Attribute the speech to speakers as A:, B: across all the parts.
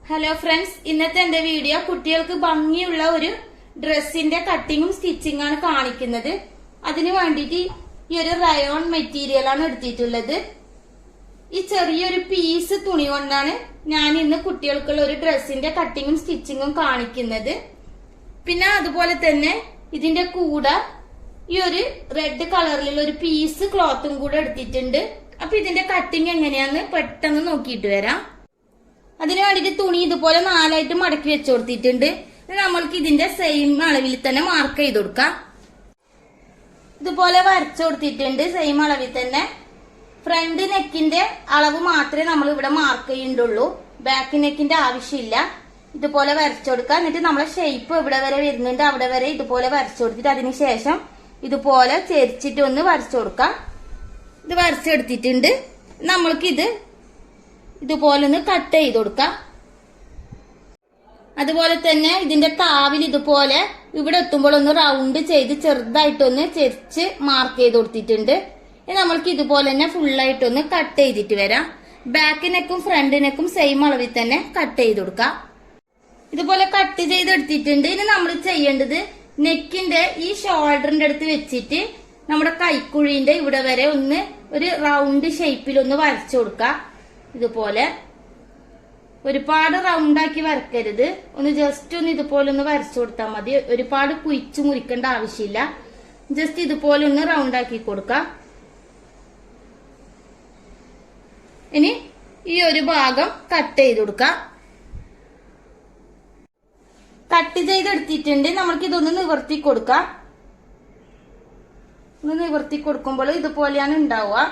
A: Hello friends, ഇന്നത്തെ എന്റെ video കുട്ടികൾക്ക് ഭംഗിയുള്ള ഒരു ഡ്രസ്സിന്റെ കട്ടിങ്ങും സ്റ്റിച്ചിങ് ആണ് കാണിക്കുന്നത്. അതിനു വേണ്ടിയിട്ട് ഈ ഒരു റയോൺ മെറ്റീരിയൽ ആണ് എടുത്തിട്ടുള്ളത്. ഈ ചെറിയൊരു പീസ് തുണി കൊണ്ടാണ് ഞാൻ ഇന്ന് കുട്ടികൾക്കുള്ള ഒരു ഡ്രസ്സിന്റെ കട്ടിങ്ങും സ്റ്റിച്ചിങ്ങും കാണിക്കുന്നത്. പിന്നെ അതുപോലെ തന്നെ ഇതിന്റെ കൂടെ ഈ ഒരു റെഡ് കളറിലുള്ള ഒരു പീസ് ക്ലോത്തും കൂടെ എടുത്തിട്ടുണ്ട്. അപ്പൊ ഇതിന്റെ കട്ടിങ് എങ്ങനെയാന്ന് പെട്ടെന്ന് നോക്കിയിട്ട് വരാം. അതിനു വേണ്ടിട്ട് തുണി ഇതുപോലെ 4 ആയിട്ട് മടക്കി വെച്ചു കൊടുത്തിട്ടുണ്ട്. നമ്മൾക്ക് ഇതിന്റെ സെയിം അളവിൽ തന്നെ മാർക്ക് ചെയ്ത് കൊടുക്കാം. ഇതുപോലെ വരച്ചു കൊടുത്തിട്ടുണ്ട് സെയിം അളവിൽ തന്നെ. ഫ്രണ്ട് നെക്കിന്റെ അളവ് മാത്രമേ നമ്മൾ ഇവിടെ മാർക്ക് ചെയ്യുന്നുള്ളൂ, ബാക്ക് നെക്കിന്റെ ആവശ്യമില്ല. ഇതുപോലെ വരച്ചു കൊടുക്കാം. എന്നിട്ട് നമ്മളെ ഷേപ്പ് എവിടെ വരെ വരുന്നുണ്ട് അവിടെ വരെ ഇതുപോലെ വരച്ചു കൊടുത്തിട്ട് അതിനുശേഷം ഇതുപോലെ ചെരിച്ചിട്ട് ഒന്ന് വരച്ചു കൊടുക്കാം. ഇത് വരച്ചെടുത്തിട്ടുണ്ട്. നമ്മൾക്ക് ഇതുപോലെ ഒന്ന് കട്ട് ചെയ്ത് കൊടുക്കാം. അതുപോലെ തന്നെ ഇതിന്റെ കാവിൽ ഇതുപോലെ ഇവിടെ എത്തുമ്പോൾ ഒന്ന് റൗണ്ട് ചെയ്ത് ചെറുതായിട്ടൊന്ന് ചെരിച്ച് മാർക്ക് ചെയ്ത് കൊടുത്തിട്ടുണ്ട്. നമ്മൾക്ക് ഇതുപോലെ തന്നെ ഫുള്ളായിട്ടൊന്ന് കട്ട് ചെയ്തിട്ട് വരാം. ബാക്ക് നെക്കും ഫ്രണ്ട് നെക്കും സെയിം അളവിൽ തന്നെ കട്ട് ചെയ്ത് കൊടുക്കാം. ഇതുപോലെ കട്ട് ചെയ്തെടുത്തിട്ടുണ്ട്. ഇനി നമ്മൾ ചെയ്യേണ്ടത് നെക്കിന്റെ ഈ ഷോൾഡറിന്റെ അടുത്ത് വെച്ചിട്ട് നമ്മുടെ കൈക്കുഴിന്റെ ഇവിടെ വരെ ഒന്ന് ഒരു റൗണ്ട് ഷേപ്പിൽ ഒന്ന് വരച്ചു കൊടുക്കാം. ഇതുപോലെ ഒരുപാട് റൗണ്ടാക്കി വരക്കരുത്, ഒന്ന് ജസ്റ്റ് ഒന്ന് ഇതുപോലെ ഒന്ന് വരച്ചു കൊടുത്താൽ മതി. ഒരുപാട് കുഴിച്ചു മുറിക്കേണ്ട ആവശ്യമില്ല. ജസ്റ്റ് ഇതുപോലെ ഒന്ന് റൗണ്ടാക്കി കൊടുക്കാം. ഇനി ഈ ഒരു ഭാഗം കട്ട് ചെയ്ത് കൊടുക്കാം. കട്ട് ചെയ്തെടുത്തിട്ടുണ്ട്. നമ്മൾക്ക് ഇതൊന്ന് നിവർത്തി കൊടുക്കാം. ഒന്ന് നിവർത്തി കൊടുക്കുമ്പോൾ ഇതുപോലെയാണ് ഉണ്ടാവുക.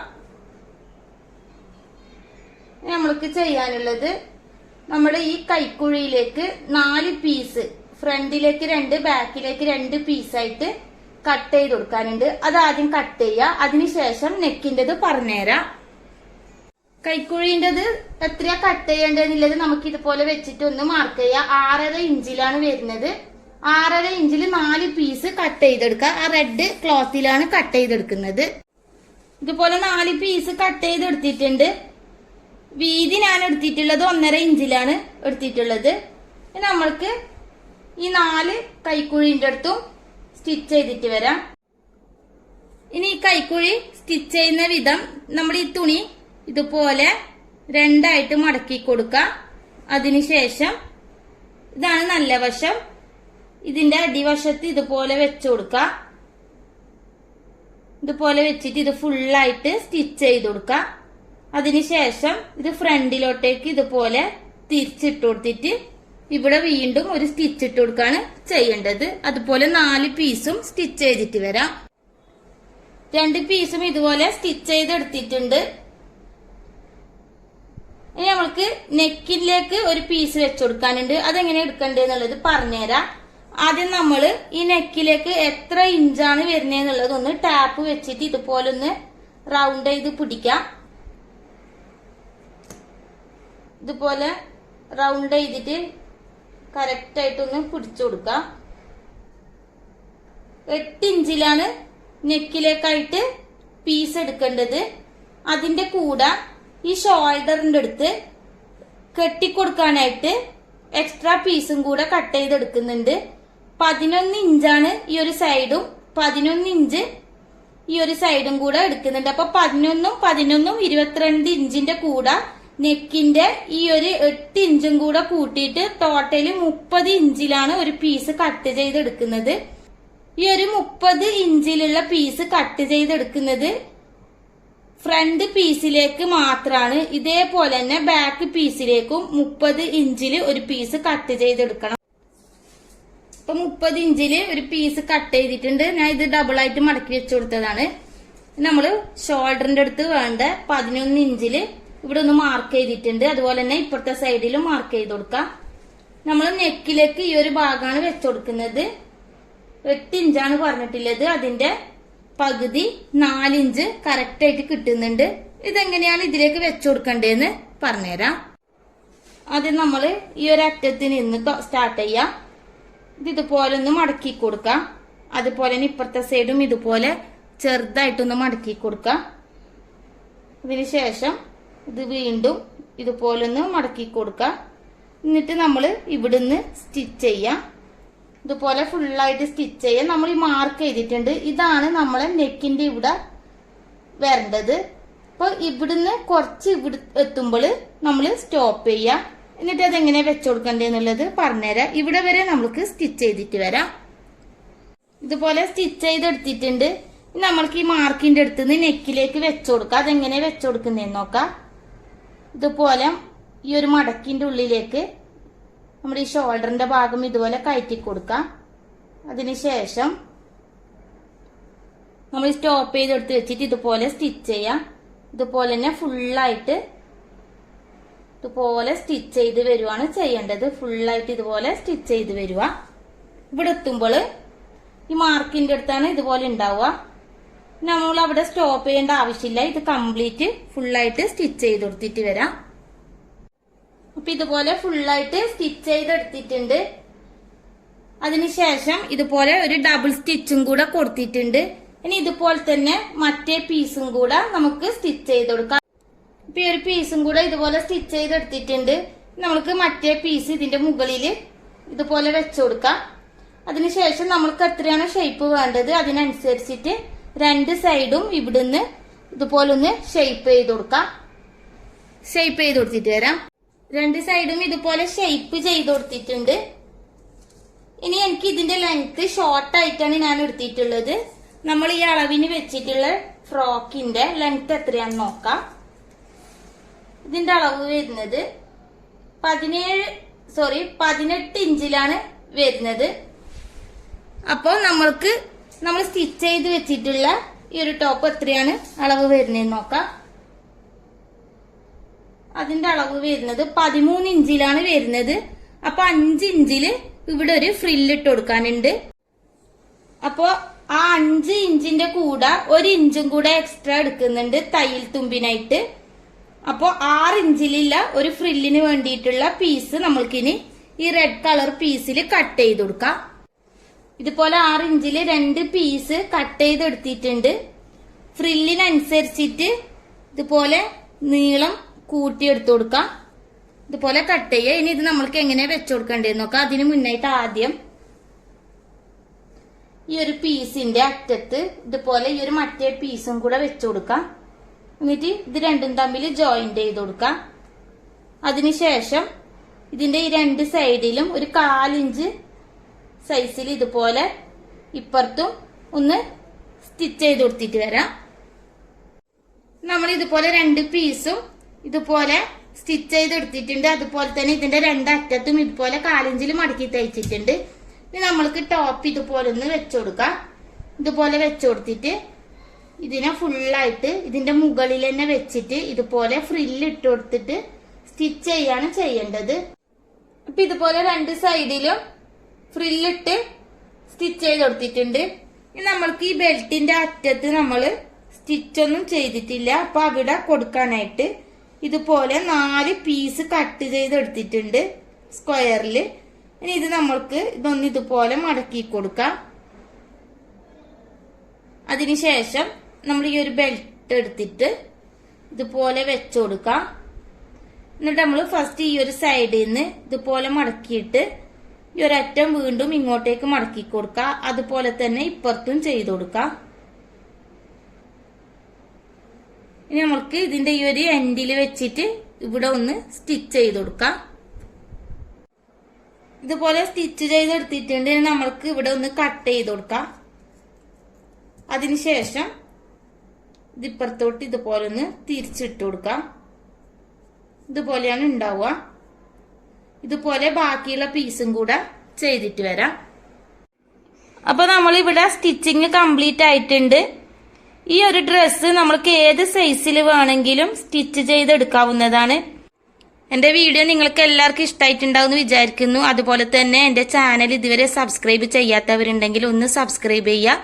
A: നമ്മൾക്ക് ചെയ്യാനുള്ളത് നമ്മുടെ ഈ കൈക്കുഴിയിലേക്ക് 4 പീസ്, ഫ്രണ്ടിലേക്ക് 2 ബാക്കിലേക്ക് 2 പീസായിട്ട് കട്ട് ചെയ്ത് കൊടുക്കാനുണ്ട്. അത് ആദ്യം കട്ട് ചെയ്യുക. അതിനുശേഷം നെക്കിൻ്റെത് പറഞ്ഞുതരാം. കൈക്കുഴിൻ്റെത് എത്രയാ കട്ട് ചെയ്യേണ്ടതെന്നുള്ളത് നമുക്ക് ഇതുപോലെ വെച്ചിട്ട് ഒന്ന് മാർക്ക് ചെയ്യാം. 6.5 ഇഞ്ചിലാണ് വരുന്നത്. 6.5 ഇഞ്ചിൽ 4 പീസ് കട്ട് ചെയ്തെടുക്കുക. ആ റെഡ് ക്ലോത്തിലാണ് കട്ട് ചെയ്തെടുക്കുന്നത്. ഇതുപോലെ 4 പീസ് കട്ട് ചെയ്തെടുത്തിട്ടുണ്ട്. വീതി ഞാൻ എടുത്തിട്ടുള്ളത് 1.5 ഇഞ്ചിലാണ് എടുത്തിട്ടുള്ളത്. നമ്മൾക്ക് ഈ 4 കൈക്കുഴിന്റെ അടുത്തും സ്റ്റിച്ച് ചെയ്തിട്ട് വരാം. ഇനി ഈ കൈക്കുഴി സ്റ്റിച്ച് ചെയ്യുന്ന വിധം നമ്മൾ ഈ തുണി ഇതുപോലെ 2 ആയിട്ട് മടക്കി കൊടുക്കാം. അതിനുശേഷം ഇതാണ് നല്ല വശം. ഇതിന്റെ അടിവശത്ത് ഇതുപോലെ വെച്ചു കൊടുക്കാം. ഇതുപോലെ വെച്ചിട്ട് ഇത് ഫുള്ളായിട്ട് സ്റ്റിച്ച് ചെയ്ത് കൊടുക്കാം. അതിനുശേഷം ഇത് ഫ്രണ്ടിലോട്ടേക്ക് ഇതുപോലെ തിരിച്ചിട്ട് കൊടുത്തിട്ട് ഇവിടെ വീണ്ടും ഒരു സ്റ്റിച്ച് ഇട്ട് കൊടുക്കാണ് ചെയ്യേണ്ടത്. അതുപോലെ 4 പീസും സ്റ്റിച്ച് ചെയ്തിട്ട് വരാം. 2 പീസും ഇതുപോലെ സ്റ്റിച്ച് ചെയ്തെടുത്തിട്ടുണ്ട്. ഇനി നമ്മൾക്ക് നെക്കിലേക്ക് ഒരു പീസ് വെച്ചു കൊടുക്കാനുണ്ട്. അതെങ്ങനെ എടുക്കണ്ടെന്നുള്ളത് പറഞ്ഞുതരാം. ആദ്യം നമ്മൾ ഈ നെക്കിലേക്ക് എത്ര ഇഞ്ചാണ് വരുന്നതെന്നുള്ളത് ഒന്ന് ടാപ്പ് വെച്ചിട്ട് ഇതുപോലെ ഒന്ന് റൗണ്ട് ചെയ്ത് പിടിക്കാം. ഇതുപോലെ റൗണ്ട് ചെയ്തിട്ട് കറക്റ്റ് ആയിട്ടൊന്ന് പിടിച്ചു കൊടുക്കാം. 8 ഇഞ്ചിലാണ് നെക്കിലേക്കായിട്ട് പീസ് എടുക്കേണ്ടത്. അതിന്റെ കൂടെ ഈ ഷോൾഡറിന്റെ അടുത്ത് കെട്ടിക്കൊടുക്കാനായിട്ട് എക്സ്ട്രാ പീസും കൂടെ കട്ട് ചെയ്തെടുക്കുന്നുണ്ട്. 11 ഇഞ്ചാണ് ഈ ഒരു സൈഡും 11 ഇഞ്ച് ഈ ഒരു സൈഡും കൂടെ എടുക്കുന്നുണ്ട്. അപ്പൊ 11ഉം 11ഉം 22 ഇഞ്ചിന്റെ കൂടെ നെക്കിന്റെ ഈ ഒരു 8 ഇഞ്ചും കൂടെ കൂട്ടിയിട്ട് ടോട്ടല് 30 ഇഞ്ചിലാണ് ഒരു പീസ് കട്ട് ചെയ്തെടുക്കുന്നത്. ഈ ഒരു 30 ഇഞ്ചിലുള്ള പീസ് കട്ട് ചെയ്തെടുക്കുന്നത് ഫ്രണ്ട് പീസിലേക്ക് മാത്രമാണ്. ഇതേപോലെ തന്നെ ബാക്ക് പീസിലേക്കും 30 ഇഞ്ചില് ഒരു പീസ് കട്ട് ചെയ്തെടുക്കണം. ഇപ്പൊ 30 ഇഞ്ചില് ഒരു പീസ് കട്ട് ചെയ്തിട്ടുണ്ട്. ഞാൻ ഇത് ഡബിൾ ആയിട്ട് മടക്കി വെച്ചു കൊടുത്തതാണ്. നമ്മള് ഷോൾഡറിന്റെ അടുത്ത് വേണ്ട 11 ഇഞ്ചില് ഇവിടെ ഒന്ന് മാർക്ക് ചെയ്തിട്ടുണ്ട്. അതുപോലെ തന്നെ ഇപ്പുറത്തെ സൈഡിലും മാർക്ക് ചെയ്ത് കൊടുക്കാം. നമ്മൾ നെക്കിലേക്ക് ഈ ഒരു ഭാഗമാണ് വെച്ചു കൊടുക്കുന്നത്. 8 ഇഞ്ചാണ് പറഞ്ഞിട്ടുള്ളത്. അതിന്റെ പകുതി 4 ഇഞ്ച് കറക്റ്റ് ആയിട്ട് കിട്ടുന്നുണ്ട്. ഇതെങ്ങനെയാണ് ഇതിലേക്ക് വെച്ചു കൊടുക്കേണ്ടതെന്ന് പറഞ്ഞുതരാം. ആദ്യം നമ്മൾ ഈ ഒരു അറ്റത്തിൽ നിന്ന് സ്റ്റാർട്ട് ചെയ്യാം. ഇതുപോലെ ഒന്ന് മടക്കി കൊടുക്കാം. അതുപോലെ തന്നെ ഇപ്പുറത്തെ സൈഡും ഇതുപോലെ ചെറുതായിട്ടൊന്ന് മടക്കി കൊടുക്കാം. അതിനുശേഷം ഇത് വീണ്ടും ഇതുപോലെ ഒന്ന് മടക്കി കൊടുക്കാം. എന്നിട്ട് നമ്മൾ ഇവിടുന്ന് സ്റ്റിച്ച് ചെയ്യാം. ഇതുപോലെ ഫുള്ളായിട്ട് സ്റ്റിച്ച് ചെയ്യാം. നമ്മൾ ഈ മാർക്ക് ചെയ്തിട്ടുണ്ട്. ഇതാണ് നമ്മളെ നെക്കിന്റെ ഇവിടെ വരേണ്ടത്. അപ്പൊ ഇവിടുന്ന് കുറച്ച് ഇവിടെ എത്തുമ്പോൾ നമ്മൾ സ്റ്റോപ്പ് ചെയ്യാം. എന്നിട്ട് അതെങ്ങനെ വെച്ചു കൊടുക്കണ്ടെന്നുള്ളത് പറഞ്ഞുതരാം. ഇവിടെ വരെ നമുക്ക് സ്റ്റിച്ച് ചെയ്തിട്ട് വരാം. ഇതുപോലെ സ്റ്റിച്ച് ചെയ്തെടുത്തിട്ടുണ്ട്. നമ്മൾക്ക് ഈ മാർക്കിന്റെ അടുത്ത് നിന്ന് നെക്കിലേക്ക് വെച്ചു കൊടുക്കാം. അതെങ്ങനെ വെച്ചു കൊടുക്കുന്നതെന്ന് നോക്കാം. ഇതുപോലെ ഈ ഒരു മടക്കിന്റെ ഉള്ളിലേക്ക് നമ്മുടെ ഈ ഷോൾഡറിന്റെ ഭാഗം ഇതുപോലെ കയറ്റി കൊടുക്കാം. അതിനുശേഷം നമ്മൾ സ്റ്റോപ്പ് ചെയ്തെടുത്ത് വെച്ചിട്ട് ഇതുപോലെ സ്റ്റിച്ച് ചെയ്യാം. ഇതുപോലെ തന്നെ ഫുള്ളായിട്ട് ഇതുപോലെ സ്റ്റിച്ച് ചെയ്ത് വരുവാണ് ചെയ്യേണ്ടത്. ഫുള്ളായിട്ട് ഇതുപോലെ സ്റ്റിച്ച് ചെയ്ത് വരുക. ഇവിടെ എത്തുമ്പോൾ ഈ മാർക്കിന്റെ അടുത്താണ് ഇതുപോലെ ഉണ്ടാവുക. നമ്മൾ അവിടെ സ്റ്റോപ്പ് ചെയ്യേണ്ട ആവശ്യമില്ല. ഇത് കംപ്ലീറ്റ് ഫുള്ളായിട്ട് സ്റ്റിച്ച് ചെയ്ത് കൊടുത്തിട്ട് വരാം. അപ്പൊ ഇതുപോലെ ഫുള്ളായിട്ട് സ്റ്റിച്ച് ചെയ്തെടുത്തിട്ടുണ്ട്. അതിനുശേഷം ഇതുപോലെ ഒരു ഡബിൾ സ്റ്റിച്ചും കൂടെ കൊടുത്തിട്ടുണ്ട്. ഇനി ഇതുപോലെ തന്നെ മറ്റേ പീസും കൂടെ നമുക്ക് സ്റ്റിച്ച് ചെയ്ത് കൊടുക്കാം. ഇപ്പൊ ഈ ഒരു പീസും കൂടെ ഇതുപോലെ സ്റ്റിച്ച് ചെയ്തെടുത്തിട്ടുണ്ട്. നമുക്ക് മറ്റേ പീസ് ഇതിന്റെ മുകളിൽ ഇതുപോലെ വെച്ചു കൊടുക്കാം. അതിനുശേഷം നമ്മൾക്ക് എത്രയാണ് ഷേപ്പ് വേണ്ടത് അതിനനുസരിച്ചിട്ട് രണ്ട് സൈഡും ഇവിടുന്ന് ഇതുപോലെ ഒന്ന് ഷേപ്പ് ചെയ്ത് കൊടുക്കാം. ഷേപ്പ് ചെയ്ത് കൊടുത്തിട്ട് വരാം. രണ്ട് സൈഡും ഇതുപോലെ ഷേപ്പ് ചെയ്ത് കൊടുത്തിട്ടുണ്ട്. ഇനി എനിക്ക് ഇതിന്റെ ലെങ്ത് ഷോർട്ട് ആയിട്ടാണ് ഞാൻ എടുത്തിട്ടുള്ളത്. നമ്മൾ ഈ അളവിന് വെച്ചിട്ടുള്ള ഫ്രോക്കിന്റെ ലെങ്ത് എത്രയാണെന്ന് നോക്കാം. ഇതിന്റെ അളവ് വരുന്നത് 18 ഇഞ്ചിലാണ് വരുന്നത്. അപ്പോൾ നമ്മൾ സ്റ്റിച്ച് ചെയ്ത് വെച്ചിട്ടുള്ള ഈ ഒരു ടോപ്പ് എത്രയാണ് അളവ് വരുന്നതെന്ന് നോക്കാം. അതിന്റെ അളവ് വരുന്നത് 13 ഇഞ്ചിലാണ് വരുന്നത്. അപ്പൊ 5 ഇഞ്ചില് ഇവിടെ ഒരു ഫ്രില്ല് ഇട്ട് കൊടുക്കാനുണ്ട്. അപ്പോ ആ 5 ഇഞ്ചിന്റെ കൂടെ 1 ഇഞ്ചും കൂടെ എക്സ്ട്രാ എടുക്കുന്നുണ്ട് തയ്യൽ തുമ്പിനായിട്ട്. അപ്പോ 6 ഇഞ്ചിലുള്ള ഒരു ഫ്രില്ലിന് വേണ്ടിയിട്ടുള്ള പീസ് നമ്മൾക്കിനി ഈ റെഡ് കളർ പീസിൽ കട്ട് ചെയ്ത് കൊടുക്കാം. ഇതുപോലെ 6 ഇഞ്ചില് 2 പീസ് കട്ട് ചെയ്തെടുത്തിട്ടുണ്ട്. ഫ്രില്ലിനനുസരിച്ചിട്ട് ഇതുപോലെ നീളം കൂട്ടിയെടുത്തു കൊടുക്കാം. ഇതുപോലെ കട്ട് ചെയ്യുക. ഇനി ഇത് നമ്മൾക്ക് എങ്ങനെ വെച്ചു കൊടുക്കേണ്ടതെന്ന് നോക്കാം. അതിന് മുന്നായിട്ട് ആദ്യം ഈ ഒരു പീസിന്റെ അറ്റത്ത് ഇതുപോലെ ഈ ഒരു മറ്റേ പീസും കൂടെ വെച്ചു കൊടുക്കാം. എന്നിട്ട് ഇത് രണ്ടും തമ്മിൽ ജോയിന്റ് ചെയ്ത് കൊടുക്കാം. അതിനുശേഷം ഇതിന്റെ ഈ രണ്ട് സൈഡിലും ഒരു 1/4 ഇഞ്ച് സൈസിൽ ഇതുപോലെ ഇപ്പുറത്തും ഒന്ന് സ്റ്റിച്ച് ചെയ്ത് കൊടുത്തിട്ട് വരാം. നമ്മൾ ഇതുപോലെ 2 പീസും ഇതുപോലെ സ്റ്റിച്ച് ചെയ്തെടുത്തിട്ടുണ്ട്. അതുപോലെ തന്നെ ഇതിന്റെ രണ്ടറ്റത്തും ഇതുപോലെ 1/4 ഇഞ്ചിൽ മടക്കി തയ്ച്ചിട്ടുണ്ട്. ഇനി നമ്മൾക്ക് ടോപ്പ് ഇതുപോലെ ഒന്ന് വെച്ചു കൊടുക്കാം. ഇതുപോലെ വെച്ചു കൊടുത്തിട്ട് ഇതിനെ ഫുള്ളായിട്ട് ഇതിന്റെ മുകളിൽ തന്നെ വെച്ചിട്ട് ഇതുപോലെ ഫ്രില്ല് ഇട്ട് കൊടുത്തിട്ട് സ്റ്റിച്ച് ചെയ്യാണ് ചെയ്യേണ്ടത്. അപ്പൊ ഇതുപോലെ 2 സൈഡിലും ഫ്രില്ലിട്ട് സ്റ്റിച്ച് ചെയ്ത് കൊടുത്തിട്ടുണ്ട്. ഇനി നമ്മൾക്ക് ഈ ബെൽറ്റിന്റെ അറ്റത്ത് നമ്മൾ സ്റ്റിച്ചൊന്നും ചെയ്തിട്ടില്ല. അപ്പൊ അവിടെ കൊടുക്കാനായിട്ട് ഇതുപോലെ 4 പീസ് കട്ട് ചെയ്തെടുത്തിട്ടുണ്ട് സ്ക്വയറില്. ഇനി ഇത് നമ്മൾക്ക് ഇതൊന്ന് ഇതുപോലെ മടക്കി കൊടുക്കാം. അതിനുശേഷം നമ്മൾ ഈ ഒരു ബെൽറ്റ് എടുത്തിട്ട് ഇതുപോലെ വെച്ചു കൊടുക്കാം. എന്നിട്ട് നമ്മൾ ഫസ്റ്റ് ഈ ഒരു സൈഡിൽ നിന്ന് ഇതുപോലെ മടക്കിയിട്ട് ഈ ഒരറ്റം വീണ്ടും ഇങ്ങോട്ടേക്ക് മടക്കി കൊടുക്കുക. അതുപോലെ തന്നെ ഇപ്പുറത്തും ചെയ്ത് കൊടുക്കാം. ഇനി നമ്മൾക്ക് ഇതിന്റെ ഈ ഒരു എൻഡിൽ വെച്ചിട്ട് ഇവിടെ ഒന്ന് സ്റ്റിച്ച് ചെയ്ത് കൊടുക്കാം. ഇതുപോലെ സ്റ്റിച്ച് ചെയ്തെടുത്തിട്ടുണ്ട്. നമ്മൾക്ക് ഇവിടെ ഒന്ന് കട്ട് ചെയ്ത് കൊടുക്കാം. അതിനുശേഷം ഇതിപ്പുറത്തോട്ട് ഇതുപോലെ ഒന്ന് തിരിച്ചിട്ട് കൊടുക്കാം. ഇതുപോലെയാണ് ഉണ്ടാവുക. ഇതുപോലെ ബാക്കിയുള്ള പീസും കൂടെ ചെയ്തിട്ട് വരാം. അപ്പൊ നമ്മൾ ഇവിടെ സ്റ്റിച്ചിങ് കംപ്ലീറ്റ് ആയിട്ടുണ്ട്. ഈ ഒരു ഡ്രസ്സ് നമ്മൾക്ക് ഏത് സൈസിൽ വേണമെങ്കിലും സ്റ്റിച്ച് ചെയ്തെടുക്കാവുന്നതാണ്. എന്റെ വീഡിയോ നിങ്ങൾക്ക് എല്ലാവർക്കും ഇഷ്ടമായിട്ടുണ്ടാവും വിചാരിക്കുന്നു. അതുപോലെ തന്നെ എന്റെ ചാനൽ ഇതുവരെ സബ്സ്ക്രൈബ് ചെയ്യാത്തവരുണ്ടെങ്കിൽ ഒന്ന് സബ്സ്ക്രൈബ് ചെയ്യുക,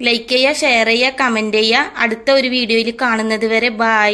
A: ലൈക്ക് ചെയ്യുക, ഷെയർ ചെയ്യുക, കമന്റ് ചെയ്യുക. അടുത്ത ഒരു വീഡിയോയിൽ കാണുന്നത് വരെ ബൈ.